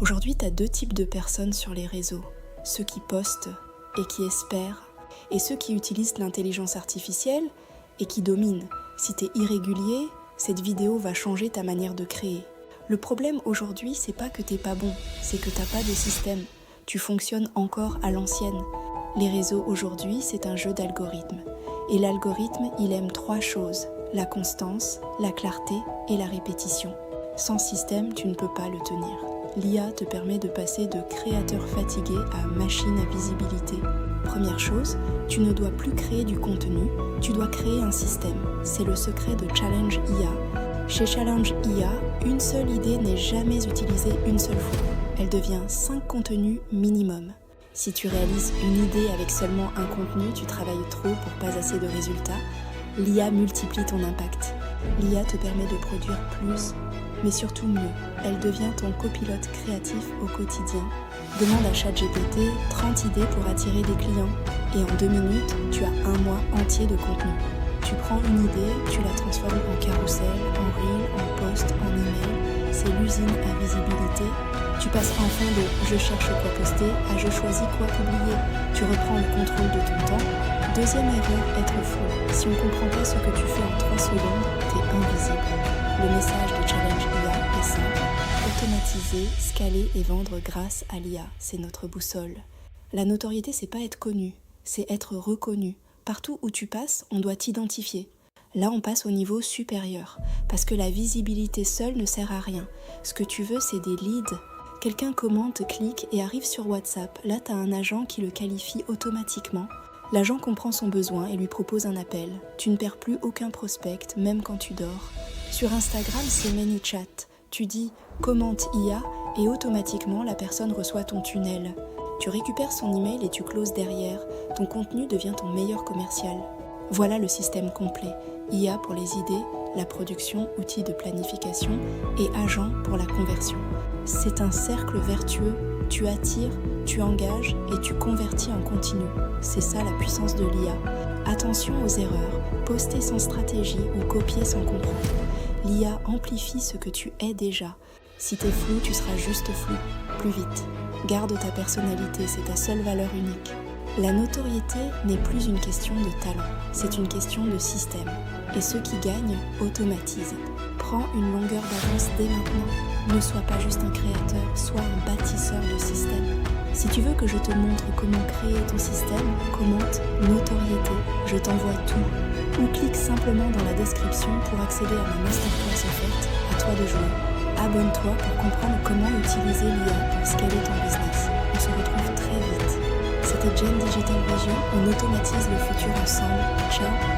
Aujourd'hui, tu as deux types de personnes sur les réseaux. Ceux qui postent et qui espèrent, et ceux qui utilisent l'intelligence artificielle et qui dominent. Si tu es irrégulier, cette vidéo va changer ta manière de créer. Le problème aujourd'hui, c'est pas que t'es pas bon, c'est que t'as pas de système. Tu fonctionnes encore à l'ancienne. Les réseaux aujourd'hui, c'est un jeu d'algorithmes. Et l'algorithme, il aime trois choses: la constance, la clarté et la répétition. Sans système, tu ne peux pas le tenir. L'IA te permet de passer de créateur fatigué à machine à visibilité. Première chose, tu ne dois plus créer du contenu, tu dois créer un système. C'est le secret de Challenge IA. Chez Challenge IA, une seule idée n'est jamais utilisée une seule fois. Elle devient 5 contenus minimum. Si tu réalises une idée avec seulement un contenu, tu travailles trop pour pas assez de résultats. L'IA multiplie ton impact. L'IA te permet de produire plus, mais surtout mieux. Elle devient ton copilote créatif au quotidien. Demande à ChatGPT 30 idées pour attirer des clients. Et en 2 minutes, tu as un mois entier de contenu. Tu prends une idée, tu la transformes en carrousel, en reel, en post, en email. C'est l'usine à visibilité. Tu passes enfin de « je cherche quoi poster » à « je choisis quoi publier ». Tu reprends le contrôle de ton temps. Deuxième erreur, être flou. Si on ne comprend pas ce que tu fais en 3 secondes, t'es invisible. Le message de Challenge IA est simple: automatiser, scaler et vendre grâce à l'IA. C'est notre boussole. La notoriété, c'est pas être connu, c'est être reconnu. Partout où tu passes, on doit t'identifier. Là, on passe au niveau supérieur, parce que la visibilité seule ne sert à rien. Ce que tu veux, c'est des leads. Quelqu'un commente, clique et arrive sur WhatsApp. Là, tu as un agent qui le qualifie automatiquement. L'agent comprend son besoin et lui propose un appel. Tu ne perds plus aucun prospect, même quand tu dors. Sur Instagram, c'est ManyChat. Tu dis « commente IA » et automatiquement, la personne reçoit ton tunnel. Tu récupères son email et tu closes derrière. Ton contenu devient ton meilleur commercial. Voilà le système complet. IA pour les idées, la production, outils de planification et agent pour la conversion. C'est un cercle vertueux. Tu attires, tu engages et tu convertis en continu. C'est ça la puissance de l'IA. Attention aux erreurs, poster sans stratégie ou copier sans comprendre. L'IA amplifie ce que tu es déjà. Si t'es flou, tu seras juste flou, plus vite. Garde ta personnalité, c'est ta seule valeur unique. La notoriété n'est plus une question de talent, c'est une question de système. Et ceux qui gagnent automatisent. Prends une longueur d'avance dès maintenant. Ne sois pas juste un créateur, sois un bâtisseur de système. Si tu veux que je te montre comment créer ton système, commente notoriété, je t'envoie tout. Ou clique simplement dans la description pour accéder à ma masterclass offerte, à toi de jouer. Abonne-toi pour comprendre comment utiliser l'IA pour scaler ton business. On se retrouve très vite. C'était Gen Digital Vision, on automatise le futur ensemble. Ciao.